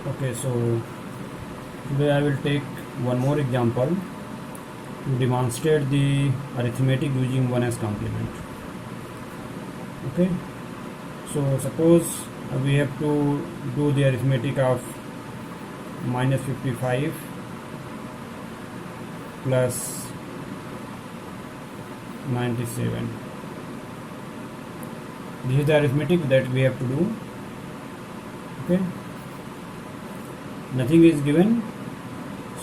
Okay, so today I will take one more example to demonstrate the arithmetic using 1s complement. Okay, so suppose we have to do the arithmetic of minus 55 plus 97. This is the arithmetic that we have to do. Okay, nothing is given.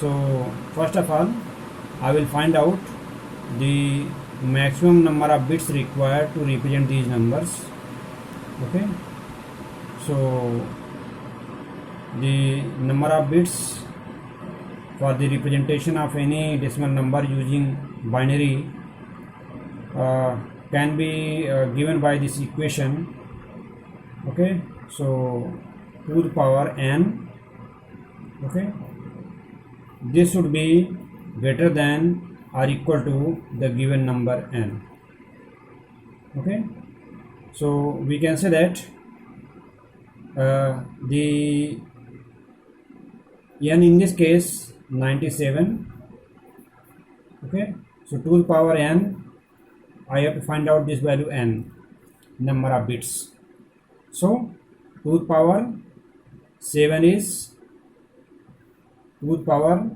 So first of all, I will find out the maximum number of bits required to represent these numbers. Okay, so the number of bits for the representation of any decimal number using binary can be given by this equation. Okay, so to the power n. Okay, this should be greater than or equal to the given number n. Okay, so we can say that the n in this case 97. Okay, so to the power n, I have to find out this value n, number of bits. So to the power 7 is, to the power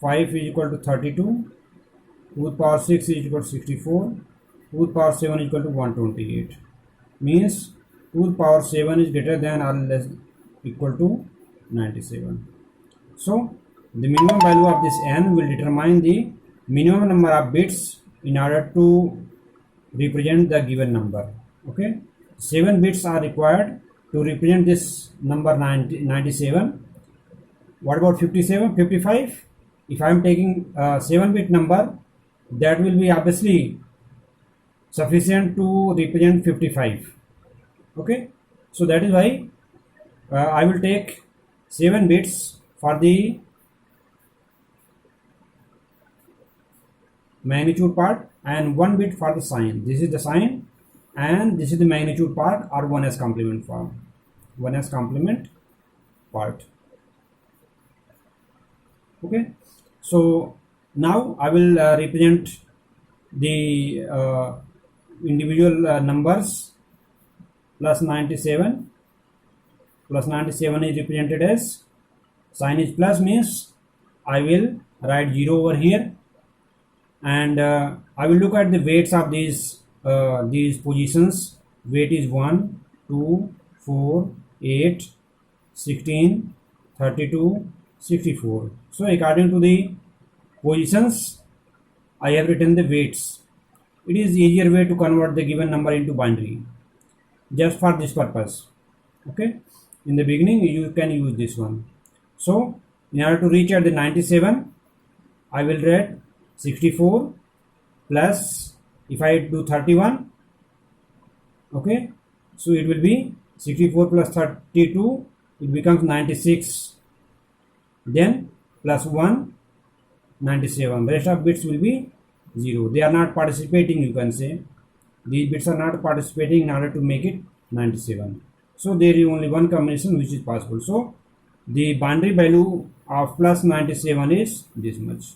5 is equal to 32, to the power 6 is equal to 64, to the power 7 is equal to 128. Means to the power 7 is greater than or less equal to 97. So the minimum value of this n will determine the minimum number of bits in order to represent the given number. Okay, 7 bits are required to represent this number 97. What about 57, 55? If I am taking a 7-bit number, that will be obviously sufficient to represent 55. Okay, so that is why I will take 7 bits for the magnitude part and 1 bit for the sign. This is the sign and this is the magnitude part or 1s complement form. 1s complement part. Okay, so now I will represent the individual numbers. Plus 97 is represented as, sign is plus means I will write 0 over here, and I will look at the weights of these positions. Weight is 1, 2, 4, 8, 16, 32, 64. So according to the positions, I have written the weights. It is easier way to convert the given number into binary, just for this purpose. Okay, in the beginning you can use this one. So in order to reach at the 97, I will write 64 plus, if I do 31, okay, so it will be 64 plus 32, it becomes 96, then plus 1, 97. The rest of bits will be 0. They are not participating, you can say. These bits are not participating in order to make it 97. So there is only one combination which is possible. So the binary value of plus 97 is this much.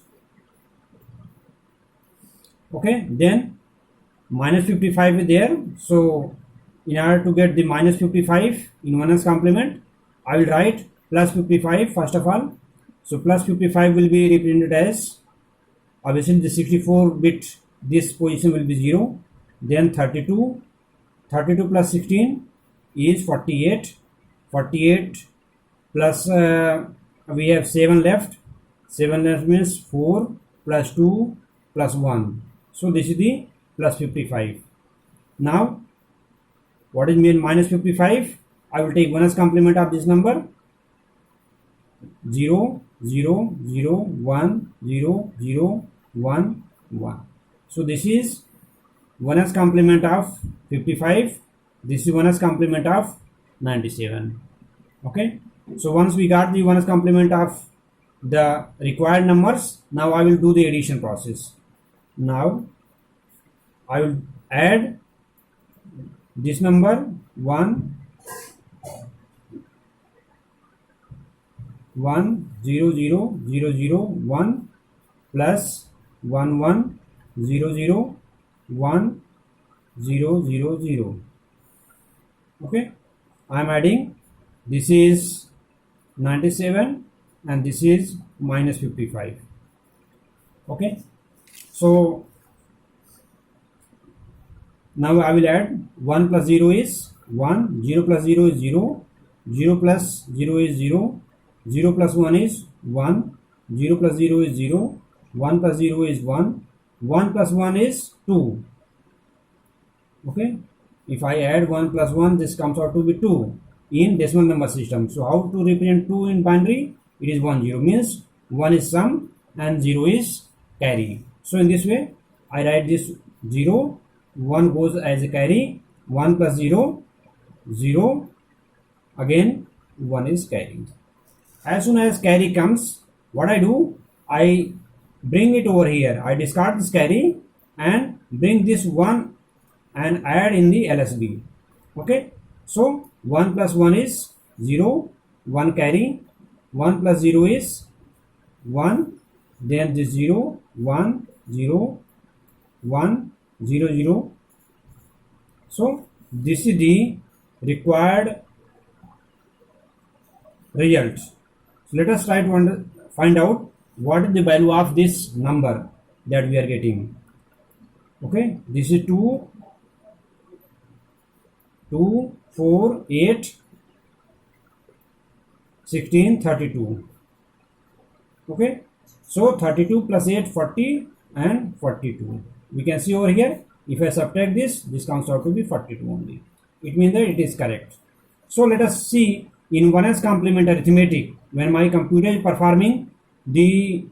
Okay, then minus 55 is there. So in order to get the minus 55 in 1s complement, I will write plus 55 first of all. So plus 55 will be represented as, obviously the 64 bit, this position will be 0. Then 32 plus 16 is 48. 48 plus we have 7 left. 7 left means 4 plus 2 plus 1. So this is the plus 55. Now what is mean minus 55? I will take 1s complement of this number, 0, 0, 0, 1, 0, 0, 1, 1. So this is 1s complement of 55. This is 1s complement of 97. Okay, so once we got the 1s complement of the required numbers, now I will do the addition process. Now I will add this number 1 1 0 0 0 0 1 plus 1 1 0 0 1 0 0 0. Okay, I am adding. This is 97 and this is minus 55. Okay, so now I will add 1 plus 0 is 1, 0 plus 0 is 0, 0 plus 0 is 0, 0 plus 1 is 1, 0 plus 0 is 0, 1 plus 0 is 1, 1 plus 1 is 2. Okay, if I add 1 plus 1, this comes out to be 2 in decimal number system. So how to represent 2 in binary? It is 1 0, means 1 is sum and 0 is carry. So in this way I write this 0, 1 goes as a carry, 1 plus 0 0, again 1 is carry. As soon as carry comes, what I do, I bring it over here. I discard this carry and bring this 1 and add in the LSB. Okay, so 1 plus 1 is 0, 1 carry, 1 plus 0 is 1, then this 0 1 0 1 0 0. So this is the required result. So let us try to find out what is the value of this number that we are getting. Okay, this is 2 4 8 16 32. Okay, so 32 plus 8 40 and 42. We can see over here, if I subtract this comes out to be 42 only. It means that it is correct. So let us see in 1s complement arithmetic, when my computer is performing the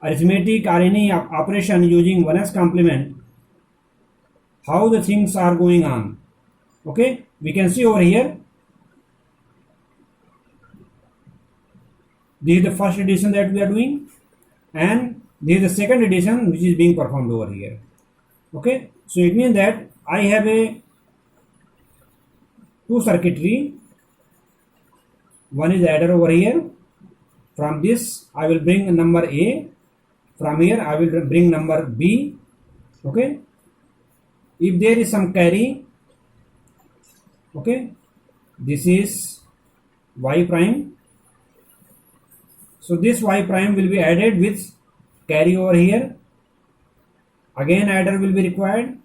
arithmetic or any operation using 1s complement, how the things are going on. Okay, we can see over here, this is the first addition that we are doing and this is the second addition which is being performed over here. Okay, so it means that I have a two circuitry. One is adder over here. From this I will bring number A. From here I will bring number B. Okay, if there is some carry, okay, this is y prime. So this y prime will be added with carry over here. Again adder will be required.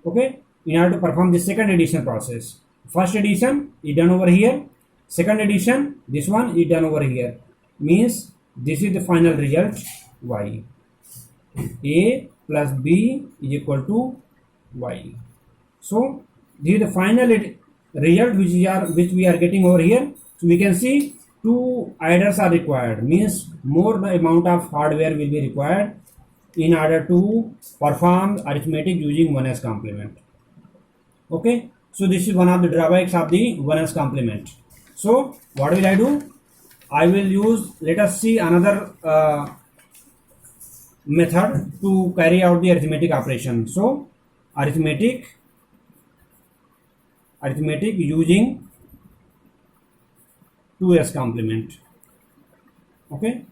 Okay, in order to perform the second addition process. First addition is done over here. Second addition, this one is done over here. Means this is the final result y. A plus B is equal to y. So this is the final result which we are getting over here. So we can see two adders are required, means more amount of hardware will be required in order to perform arithmetic using 1s complement. Okay, so this is one of the drawbacks of the 1s complement. So what will I do? I will use, let us see another method to carry out the arithmetic operation. So arithmetic using 2s complement. Okay,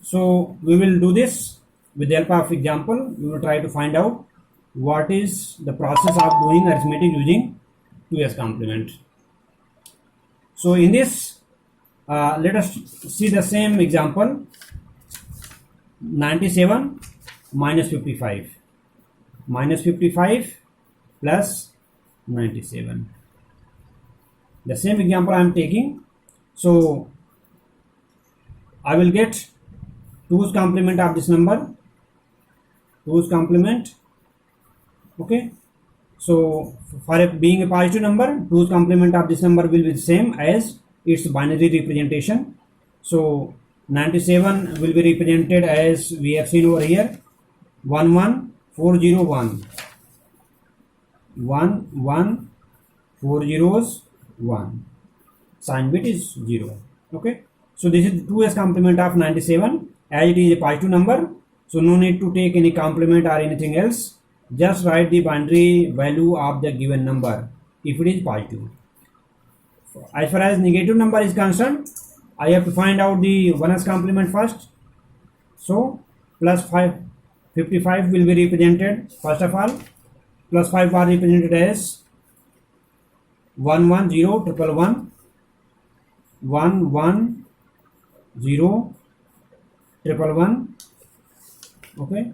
so we will do this with the help of example. We will try to find out what is the process of doing arithmetic using 2s complement. So in this let us see the same example. 97 minus 55 plus 97. The same example I am taking. So I will get 2's complement of this number, 2's complement. Okay, so for being a positive number, 2's complement of this number will be the same as its binary representation. So 97 will be represented as we have seen over here, 11401, 11401, sign bit is 0. Okay, so this is 2s complement of 97, as it is a positive number, so no need to take any complement or anything else. Just write the binary value of the given number if it is positive. As far as negative number is concerned, I have to find out the 1s complement first. So plus 55 will be represented first of all. Plus 5 are represented as 110 111 110 okay.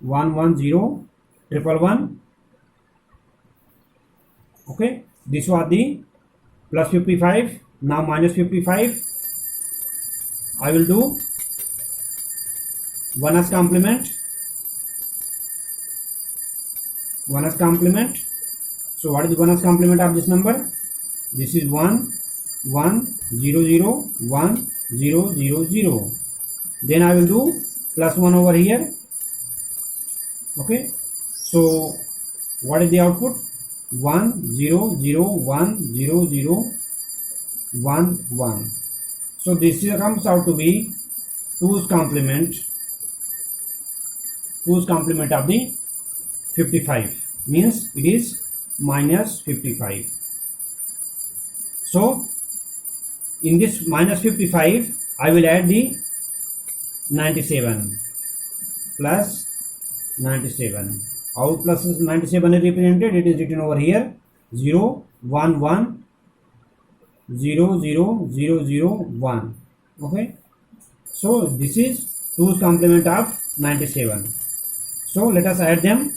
110 okay. This was the plus 55. Now minus 55. I will do 1s complement. 1s complement. So what is the 1s complement of this number? This is 1 1 0 0 1 0 0 0. Then I will do plus 1 over here. Okay. So what is the output? 1 0 0 1 0 0 1 1. So this comes out to be 2's complement. 2's complement of the 55 means it is minus 55. So in this minus 55 I will add the 97 plus 97. How plus 97 is represented? It is written over here 0 1 1 0 0 0 0 1. Okay. So this is 2's complement of 97. So let us add them.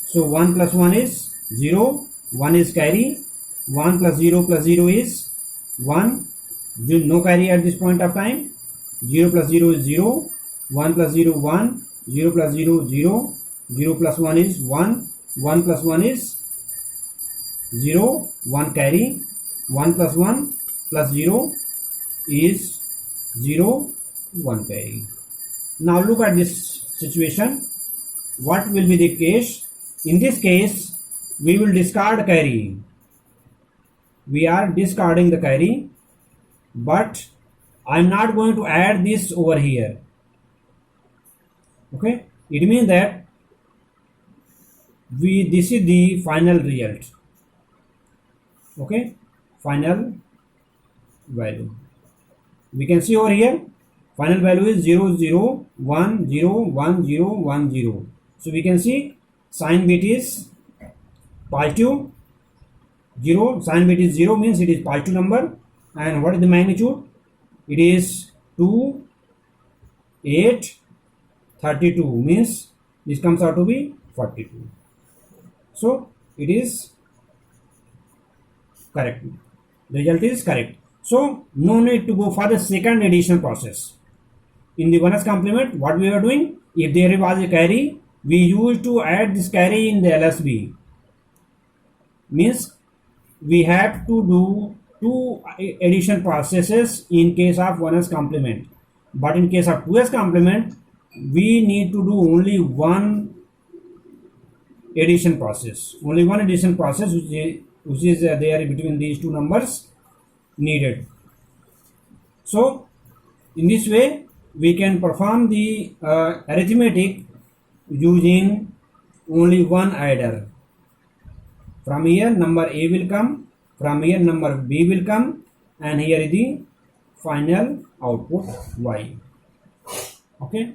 So 1 plus 1 is 0, 1 is carry, 1 plus 0 is 1, no carry at this point of time, 0 plus 0 is 0, 1 plus 0 1, 0 plus 0 0, 0 plus 1 is 1, 1 plus 1 is 0, 1 carry, 1 plus 1 plus 0 is 0, 1 carry. Now look at this situation. What will be the case? In this case, we will discard carry. We are discarding the carry, but I am not going to add this over here. Okay, it means that this is the final result. Okay, final value. We can see over here, final value is 0 0 1 0 1 0 1 0. So we can see sign bit is positive. 0 sign bit is 0 means it is positive number. And what is the magnitude? It is 2 8 32 means this comes out to be 42. So it is correct. The result is correct. So no need to go for the second addition process. In the 1s complement, what we are doing, if there was a carry, we used to add this carry in the LSB. Means we have to do 2 addition processes in case of 1s complement. But in case of 2s complement, we need to do only one addition process. Only one addition process which is there between these two numbers needed. So in this way we can perform the arithmetic using only one adder. From here number A will come, from here number B will come, and here is the final output Y. Okay.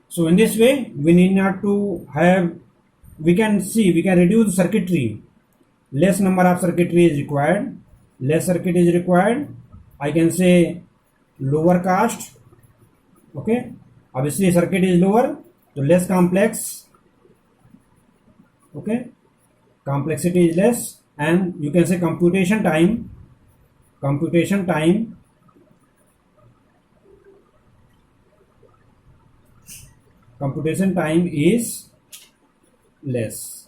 So in this way we need not to have, we can reduce circuitry. Less number of circuitry is required, less circuit is required. I can say lower cost. Okay, obviously circuit is lower, so less complex. Okay, complexity is less, and you can say computation time is less.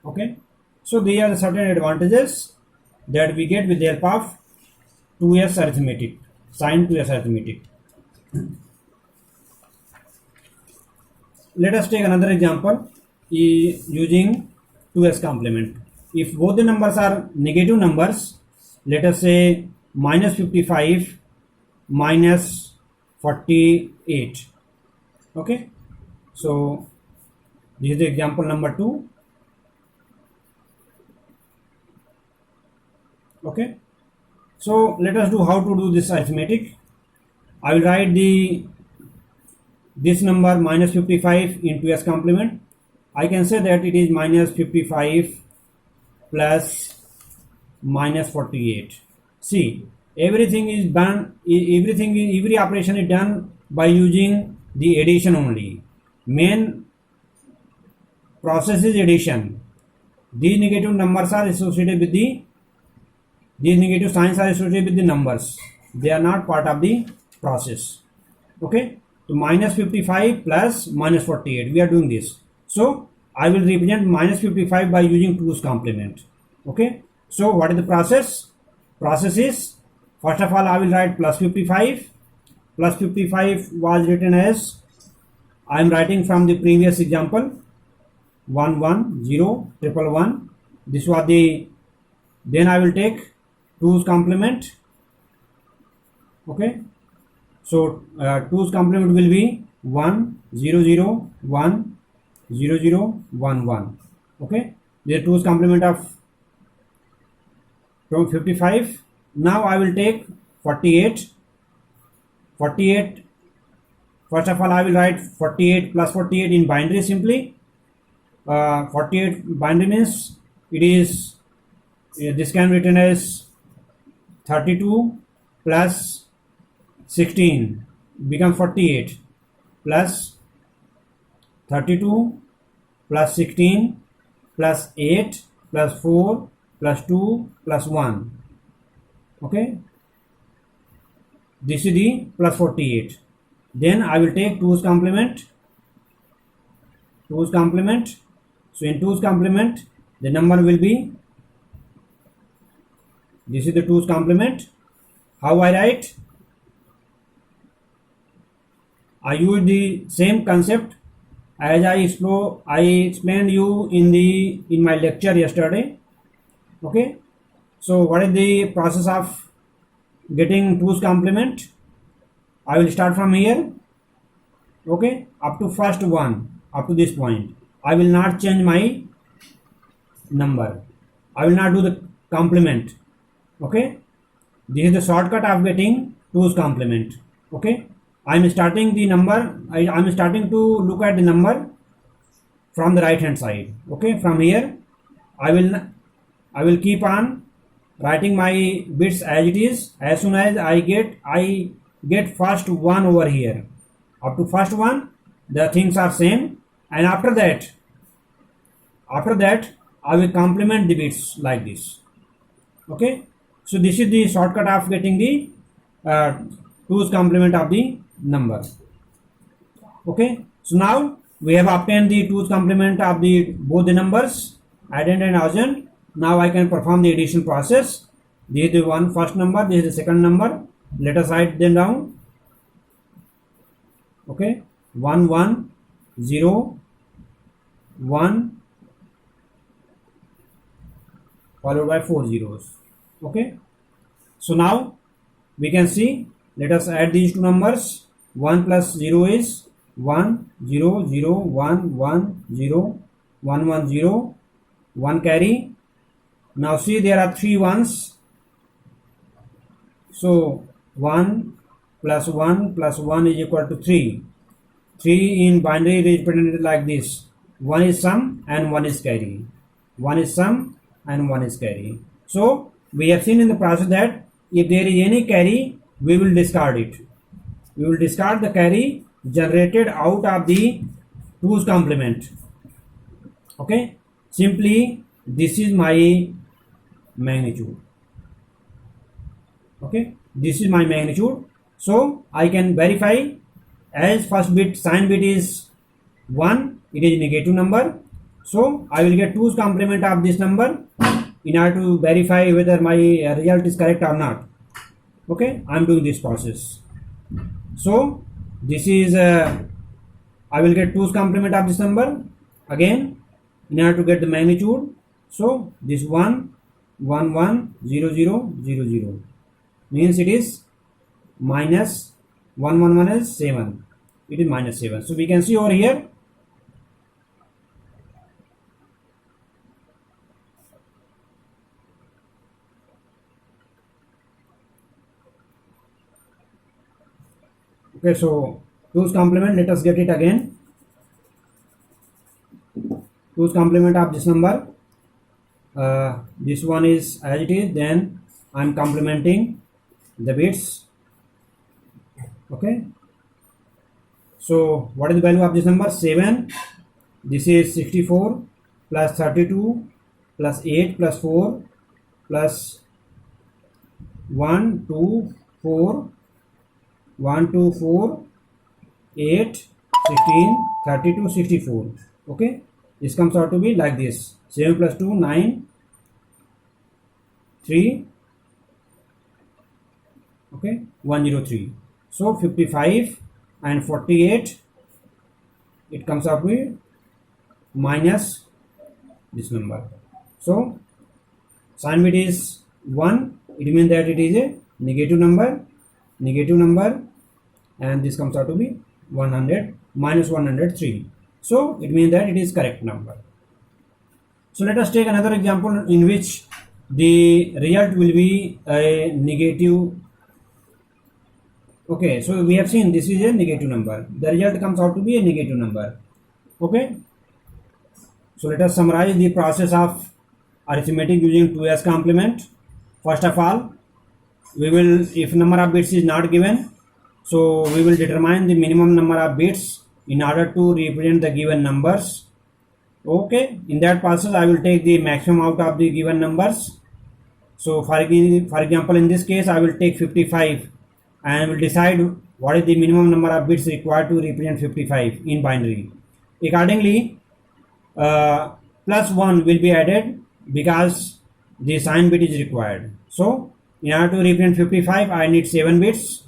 Okay, so these are the certain advantages that we get with the help of 2s arithmetic, sin 2s arithmetic. Let us take another example using 2s complement. If both the numbers are negative numbers, let us say minus 55 minus 48. Okay, so this is the example number 2. Okay, so let us do how to do this arithmetic. I will write this number minus 55 into s complement. I can say that it is minus 55 plus minus 48. See, everything is done, every operation is done by using the addition only. Main process is addition. These negative numbers are associated with these negative signs are associated with the numbers. They are not part of the process. Okay, so minus 55 plus minus 48, we are doing this. So I will represent minus 55 by using 2's complement. Okay, so what is the process? Process is, first of all I will write plus 55. Plus 55 was written as, I am writing from the previous example, 1 1 0 1 1. This was the, then I will take 2's complement. Okay, so 2's complement will be 1 0 0 1 0 0 1 1. Okay, the 2's complement of from 55. Now I will take 48. 48, first of all I will write 48 plus 48 in binary simply. 48 binary means it is, this can be written as 32 plus 16 become 48, plus 32 plus 16 plus 8 plus 4 plus 2 plus 1. Okay, this is the plus 48. Then I will take 2's complement. 2's complement. So in 2's complement the number will be, this is the 2's complement. How I write? I use the same concept as I explained you in my lecture yesterday. Okay, so what is the process of getting 2's complement? I will start from here. Okay, up to first one, up to this point I will not change my number. I will not do the complement. Okay, this is the shortcut of getting 2's complement. Okay, I am starting the number, I am starting to look at the number from the right hand side. Okay, from here I will keep on writing my bits as it is. As soon as I get first one over here, up to first one the things are same, and after that I will complement the bits like this. Okay, so this is the shortcut of getting the 2's complement of the number. Okay, so now we have obtained the 2's complement of the both the numbers, addend and adjacent. Now I can perform the addition process. This is the one first number, this is the second number. Let us write them down. Okay, 1 1 0 1 followed by 4 zeros. Okay, so now we can see, let us add these two numbers. 1 plus 0 is 1 0 0 1 1 0 1 1 0 1 carry. Now see, there are 3 ones, so 1 plus 1 plus 1 is equal to 3. 3 in binary is represented like this: 1 is sum and 1 is carry. 1 is sum and 1 is carry. So we have seen in the process that if there is any carry, we will discard it. We will discard the carry generated out of the 2's complement. Okay, simply this is my magnitude. Okay, this is my magnitude. So I can verify, as first bit sign bit is 1, it is a negative number, so I will get 2's complement of this number in order to verify whether my result is correct or not. Okay, I am doing this process. So this is I will get 2's complement of this number again in order to get the magnitude. So this 1 1 1 0 0 0 0 means it is minus 1 1 1 is 7. It is minus 7. So we can see over here, Okay, so 2's complement, let us get it again. 2's complement of this number, this one is as it is, then I am complementing the bits. Okay, so what is the value of this number? 7. This is 64 plus 32 plus 8 plus 4 plus 1 2 4 1 2 4 8 16 32 64. Okay, this comes out to be like this: 7 plus 2 9 3, okay, 103. So 55 and 48, it comes out to be minus this number. So sign bit is 1, it means that it is a negative number, and this comes out to be 100 minus 103. So it means that it is correct number. So let us take another example in which the result will be a negative. Okay, so we have seen this is a negative number. The result comes out to be a negative number. Okay, so let us summarize the process of arithmetic using 2's complement. First of all, we will, if number of bits is not given, so we will determine the minimum number of bits in order to represent the given numbers. Okay, in that process I will take the maximum out of the given numbers. So for example, in this case I will take 55 and will decide what is the minimum number of bits required to represent 55 in binary. Accordingly, plus 1 will be added because the sign bit is required. So in order to represent 55, I need 7 bits.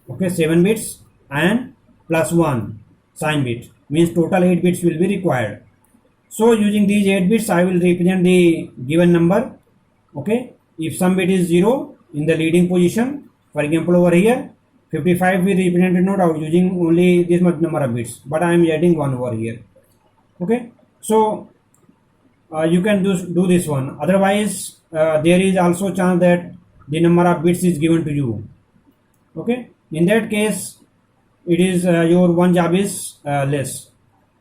Okay, 7 bits and plus 1 sign bit, means total 8 bits will be required. So using these 8 bits I will represent the given number. Okay, if some bit is 0 in the leading position, for example over here 55 we represented not out using only this much number of bits, but I am adding 1 over here. Okay, so you can do this one. Otherwise there is also chance that the number of bits is given to you. Okay, in that case it is your one job is less.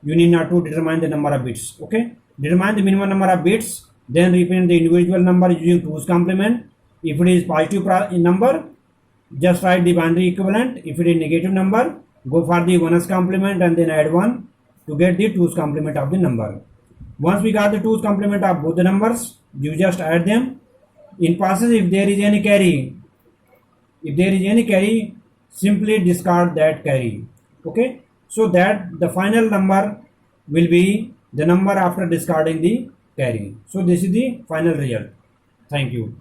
You need not to determine the number of bits. Okay, determine the minimum number of bits, then represent the individual number using 2's complement. If it is positive number, just write the binary equivalent. If it is negative number, go for the 1's complement and then add 1 to get the 2's complement of the number. Once we got the 2's complement of both the numbers, you just add them. In process, if there is any carry, simply discard that carry. Okay, so that the final number will be the number after discarding the carry. So this is the final result. Thank you.